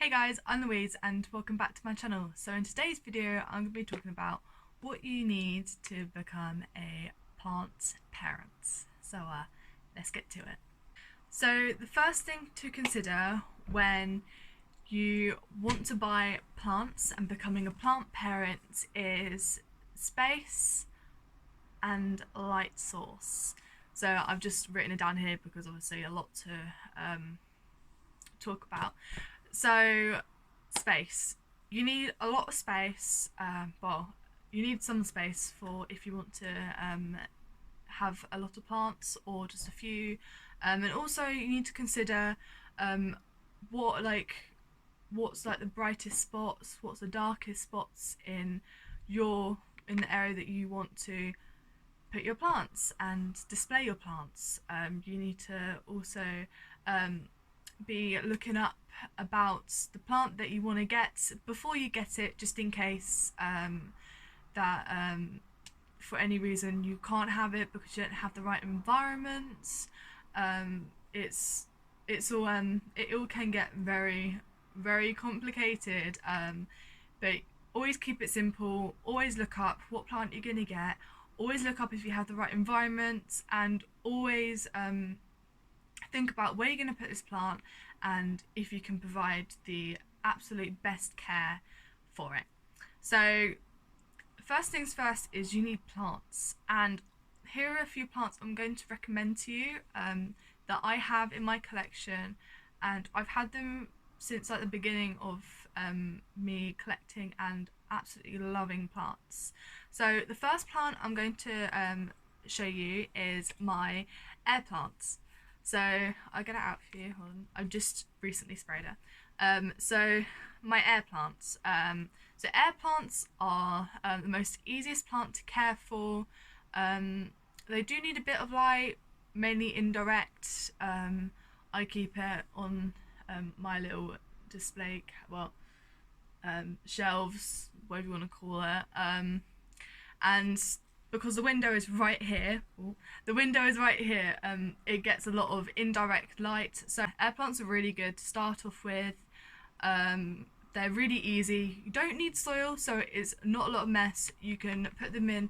Hey guys, I'm Louise and welcome back to my channel. So in today's video I'm going to be talking about what you need to become a plant parent. So let's get to it. So the first thing to consider when you want to buy plants and becoming a plant parent is space and light source. So I've just written it down here because obviously a lot to talk about. So space. You need a lot of space. Well, you need some space for if you want to have a lot of plants or just a few. And also you need to consider what's like the brightest spots, what's the darkest spots in the area that you want to put your plants and display your plants. You need to also be looking up about the plant that you want to get before you get it, just in case that for any reason you can't have it because you don't have the right environment. It's all it all can get very complicated, but always keep it simple. Always look up what plant you're gonna get. Always look up if you have the right environment, and always think about where you're going to put this plant and if you can provide the absolute best care for it. So first things first is you need plants, and here are a few plants I'm going to recommend to you that I have in my collection, and I've had them since like the beginning of me collecting and absolutely loving plants. So the first plant I'm going to show you is my air plants. So I'll get it out for you. Hold on. I've just recently sprayed it. So my air plants. So air plants are the most easiest plant to care for. They do need a bit of light, mainly indirect. I keep it on my little display, shelves, whatever you want to call it. And because the window is right here, it gets a lot of indirect light. So air plants are really good to start off with. They're really easy. You don't need soil, so it's not a lot of mess. You can put them in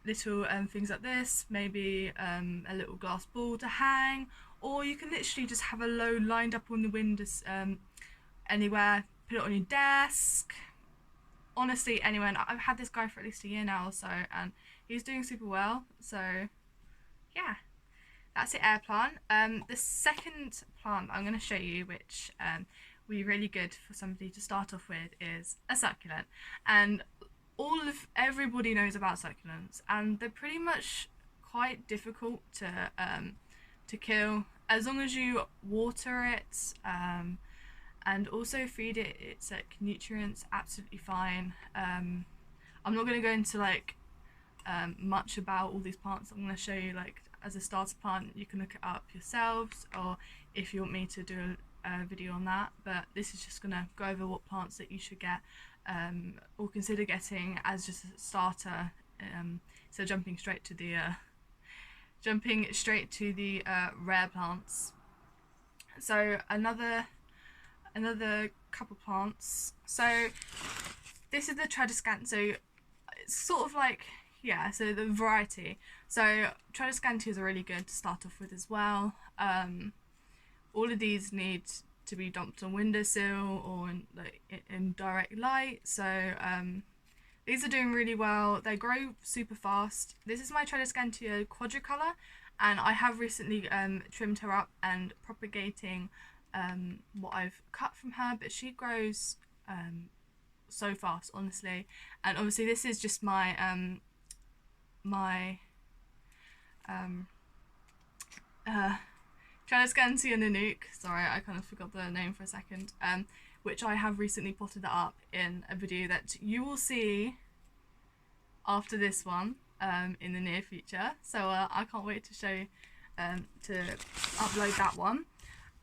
little things like this, maybe a little glass ball to hang, or you can literally just have a low lined up on the windows anywhere. Put it on your desk. Honestly, anywhere. And I've had this guy for at least a year now or so, and he's doing super well. So yeah, that's the air plant. The second plant I'm going to show you, which will be really good for somebody to start off with, is a succulent. And everybody knows about succulents, and they're pretty much quite difficult to kill as long as you water it and also feed it its nutrients. Absolutely fine. I'm not going to go into much about all these plants. I'm going to show you as a starter plant. You can look it up yourselves, or if you want me to do a video on that, but this is just going to go over what plants that you should get or consider getting as just a starter, so jumping straight to the rare plants. So another couple plants. So this is the Tradescantia. It's sort of so the variety. So Tradescantias are really good to start off with as well. All of these need to be dumped on windowsill or in direct light. So these are doing really well. They grow super fast. This is my Tradescantia quadricolor, and I have recently trimmed her up and propagating what I've cut from her, but she grows so fast, honestly. And obviously this is just my Tradescantia Nanook. Sorry, I kind of forgot the name for a second. Which I have recently potted that up in a video that you will see after this one in the near future. So I can't wait to show to upload that one.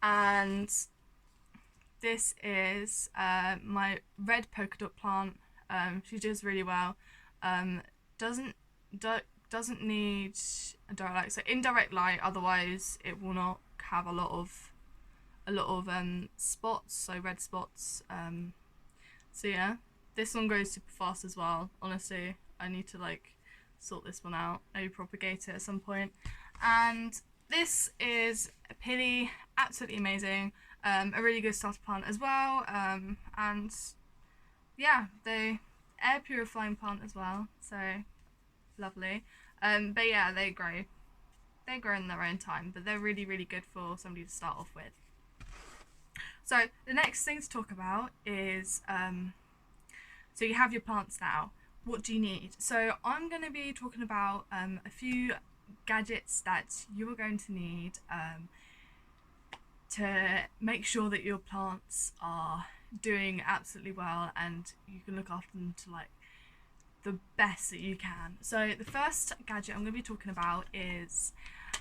And this is my red polka dot plant. She does really well. Doesn't need a direct light, so indirect light, otherwise it will not have a lot of a lot of spots, so red spots. So yeah, this one goes super fast as well. Honestly, I need to like sort this one out, maybe propagate it at some point. And this is a Pili, absolutely amazing. A really good starter plant as well. And yeah, the air purifying plant as well, so lovely. But yeah, they grow in their own time, but they're really, really good for somebody to start off with. So the next thing to talk about is, so you have your plants now. What do you need? So I'm going to be talking about a few gadgets that you are going to need to make sure that your plants are doing absolutely well and you can look after them to like the best that you can. So the first gadget I'm going to be talking about is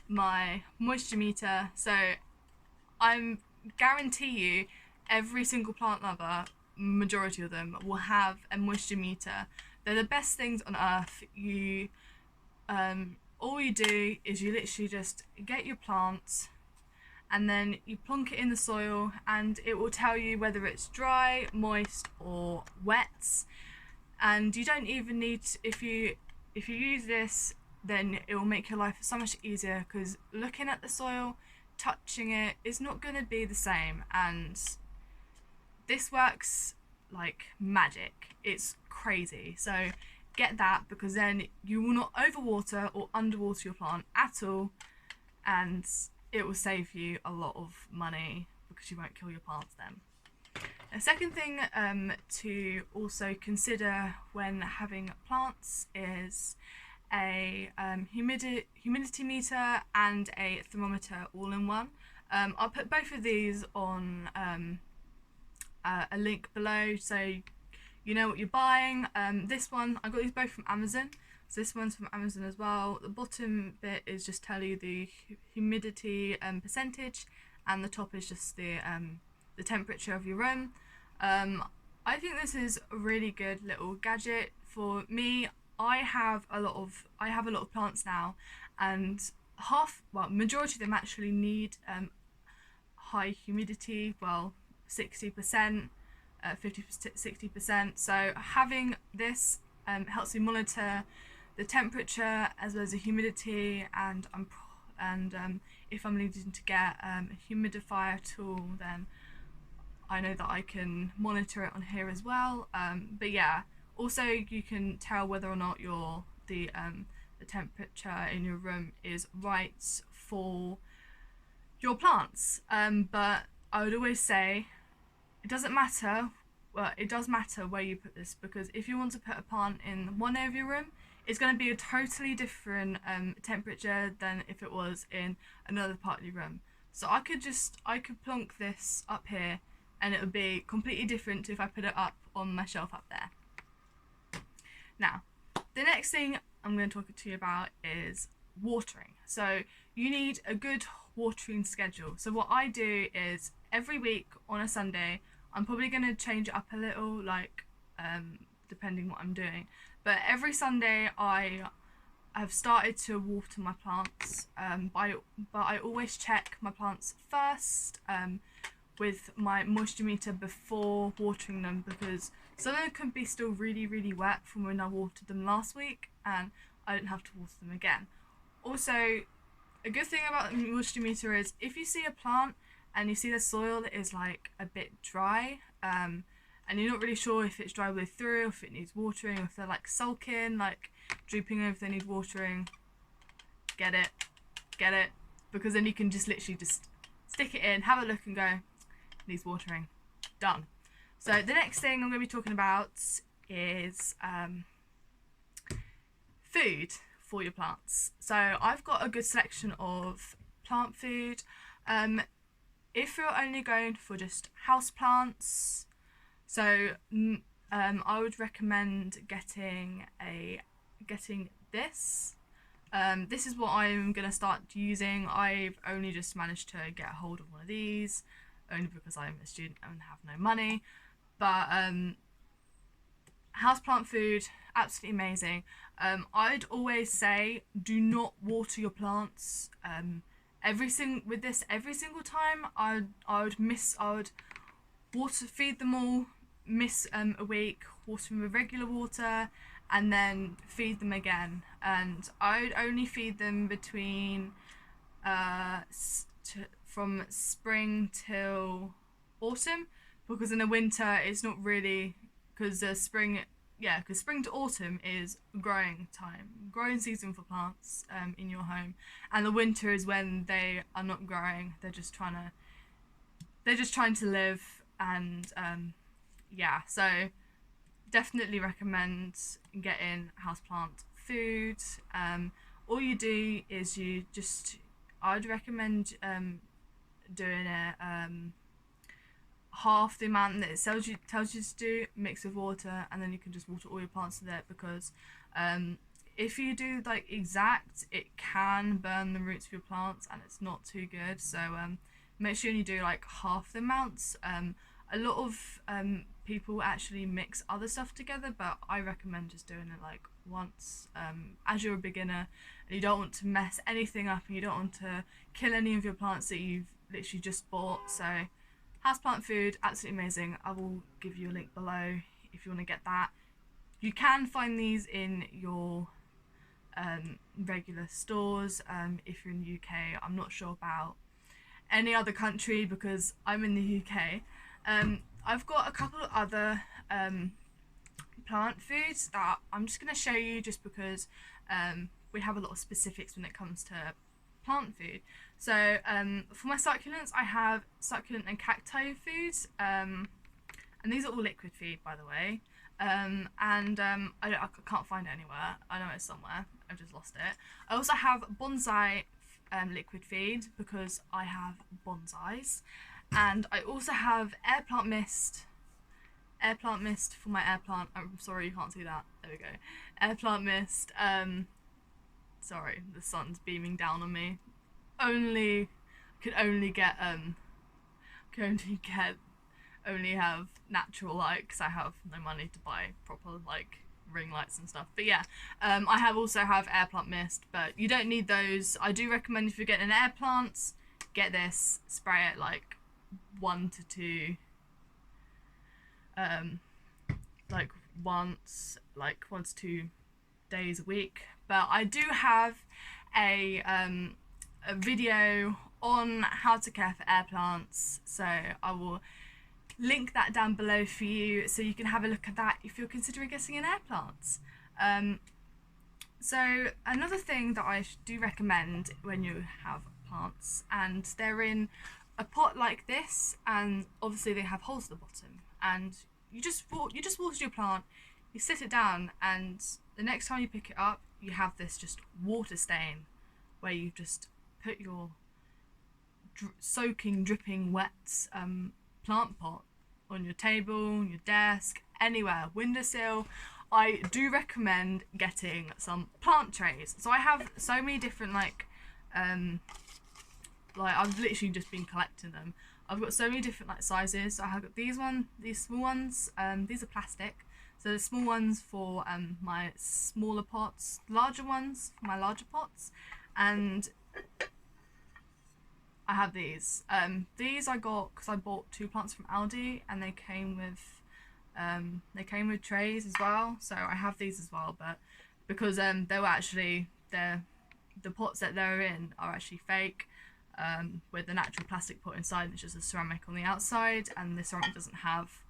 my moisture meter. So I'm guarantee you every single plant lover, majority of them, will have a moisture meter. They're the best things on earth. You all you do is you literally just get your plants and then you plonk it in the soil and it will tell you whether it's dry, moist or wet. And you don't even need if you use this, then it will make your life so much easier, because looking at the soil, touching it is not going to be the same, and this works like magic. It's crazy. So get that, because then you will not overwater or underwater your plant at all, and it will save you a lot of money because you won't kill your plants then. A second thing to also consider when having plants is a humidity meter and a thermometer all in one. I'll put both of these on a link below so you know what you're buying. This one, I got these both from Amazon. So this one's from Amazon as well. The bottom bit is just tell you the humidity percentage, and the top is just the temperature of your room. I think this is a really good little gadget for me. I have a lot of plants now, and majority of them actually need high humidity. Well, 60%, 50-60%. So having this helps me monitor the temperature as well as the humidity, and if I'm needing to get a humidifier tool, then I know that I can monitor it on here as well. But yeah, also you can tell whether or not the temperature in your room is right for your plants. But I would always say it doesn't matter. Well, it does matter where you put this, because if you want to put a plant in one area of your room, it's going to be a totally different temperature than if it was in another part of your room. So I could plonk this up here and it would be completely different to if I put it up on my shelf up there. Now, the next thing I'm going to talk to you about is watering. So you need a good watering schedule. So what I do is every week on a Sunday, I'm probably going to change it up a little, like depending what I'm doing. But every Sunday I have started to water my plants, but I always check my plants first with my moisture meter before watering them, because some of them can be still really, really wet from when I watered them last week, and I didn't have to water them again. Also, a good thing about the moisture meter is if you see a plant and you see the soil is like a bit dry, and you're not really sure if it's dry way through, if it needs watering, or if they're like sulking, like drooping over, they need watering, get it, because then you can just literally just stick it in, have a look and go, needs watering, done. So the next thing I'm going to be talking about is food for your plants. So I've got a good selection of plant food. If you're only going for just house plants, so I would recommend getting this. This is what I'm going to start using. I've only just managed to get a hold of one of these, only because I'm a student and have no money. But houseplant food, absolutely amazing. I'd always say do not water your plants every single time I would water feed them all, miss a week, water them with regular water, and then feed them again. And I would only feed them between from spring till autumn, because in the winter it's not really, because spring to autumn is growing season for plants in your home, and the winter is when they are not growing. They're just trying to live, and so definitely recommend getting houseplant food. All you do is I'd recommend doing it half the amount that it tells you to do, mix with water, and then you can just water all your plants with it, because if you do like exact, it can burn the roots of your plants and it's not too good. So make sure you do like half the amounts. A lot of people actually mix other stuff together, but I recommend just doing it like once, as you're a beginner and you don't want to mess anything up and you don't want to kill any of your plants that you've literally just bought. So houseplant food, absolutely amazing. I will give you a link below if you want to get that. You can find these in your regular stores if you're in the UK. I'm not sure about any other country because I'm in the UK. I've got a couple of other plant foods that I'm just going to show you, just because we have a lot of specifics when it comes to plant food. So for my succulents, I have succulent and cacti foods, and these are all liquid feed, by the way. I can't find it anywhere. I know it's somewhere, I've just lost it. I also have bonsai liquid feed because I have bonsais, and I also have air plant mist for my air plant. I'm sorry you can't see that, there we go. Air plant mist. Sorry, the sun's beaming down on me. Only have natural light because I have no money to buy proper like ring lights and stuff. But yeah, I also have air plant mist, but you don't need those. I do recommend, if you're getting an air plant, get this, spray it like 1 to 2 once to 2 days a week. But I do have a video on how to care for air plants, so I will link that down below for you so you can have a look at that if you're considering getting an air plant. So another thing that I do recommend when you have plants, and they're in a pot like this, and obviously they have holes at the bottom, and you just water your plant, you sit it down, and the next time you pick it up you have this just water stain where you've just put your soaking, dripping, wet plant pot on your table, your desk, anywhere, windowsill. I do recommend getting some plant trays. So I have so many different I've literally just been collecting them. I've got so many different sizes. So I have got these small ones. These are plastic. So the small ones for my smaller pots, larger ones for my larger pots, and I have these. These I got because I bought 2 plants from Aldi, and they came with trays as well. So I have these as well, but because they were actually the pots that they're in are actually fake, with the natural plastic pot inside. It's just a ceramic on the outside, and the ceramic doesn't have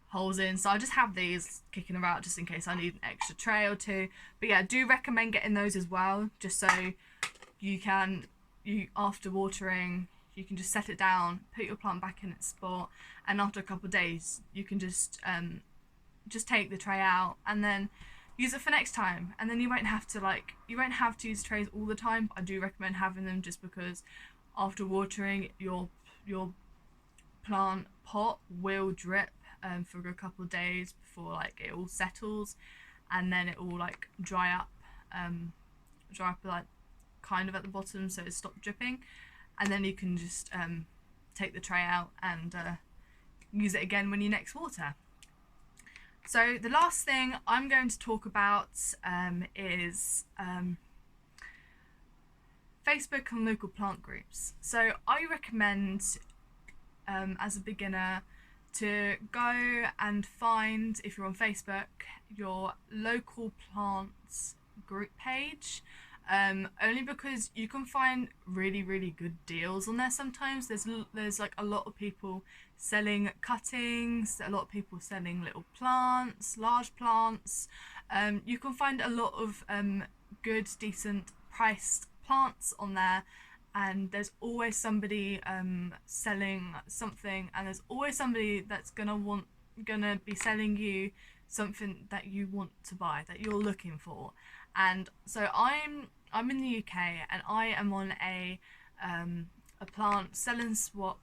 holes in. So I just have these kicking around just in case I need an extra tray or 2. But yeah, I do recommend getting those as well, just so you after watering, you can just set it down, put your plant back in its spot, and after a couple of days you can just take the tray out and then use it for next time, and then you won't have to use trays all the time. I do recommend having them just because after watering, your plant pot will drip for a couple of days before it all settles, and then it will dry up kind of at the bottom, so it stopped dripping, and then you can just take the tray out and use it again when you next water. So the last thing I'm going to talk about is Facebook and local plant groups. So I recommend, as a beginner, to go and find, if you're on Facebook, your local plants group page. Only because you can find really good deals on there. Sometimes there's like a lot of people selling cuttings, a lot of people selling little plants, large plants. You can find a lot of good, decent priced plants on there, and there's always somebody selling something, and there's always somebody that's gonna be selling you something that you want to buy, that you're looking for. And so I'm in the UK, and I am on a plant sell and swap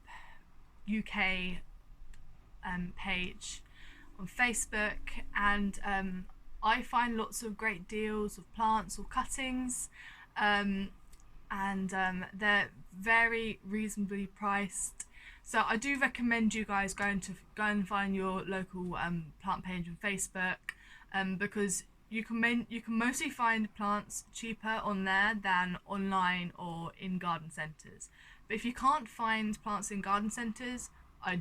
UK page on Facebook, and I find lots of great deals of plants or cuttings, and they're very reasonably priced. So I do recommend you guys go and find your local plant page on Facebook, because you can mostly find plants cheaper on there than online or in garden centres. But if you can't find plants in garden centres, I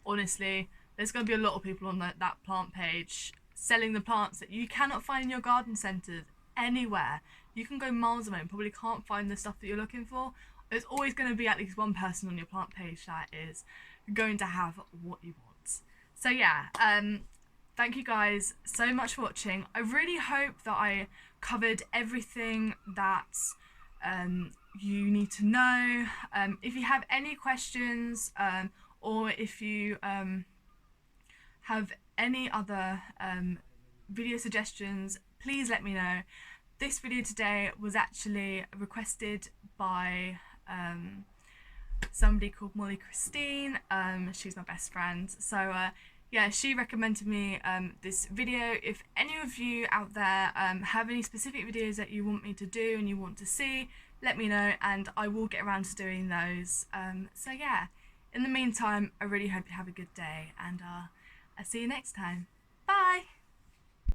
honestly, there's going to be a lot of people on that plant page selling the plants that you cannot find in your garden centres anywhere. You can go miles away and probably can't find the stuff that you're looking for. There's always going to be at least one person on your plant page that is going to have what you want. So yeah, thank you guys so much for watching. I really hope that I covered everything that you need to know. If you have any questions, or if you have any other video suggestions, please let me know. This video today was actually requested by somebody called Molly Christine. She's my best friend. So yeah, she recommended me this video. If any of you out there have any specific videos that you want me to do and you want to see, let me know and I will get around to doing those. So yeah, in the meantime, I really hope you have a good day, and I'll see you next time. Bye!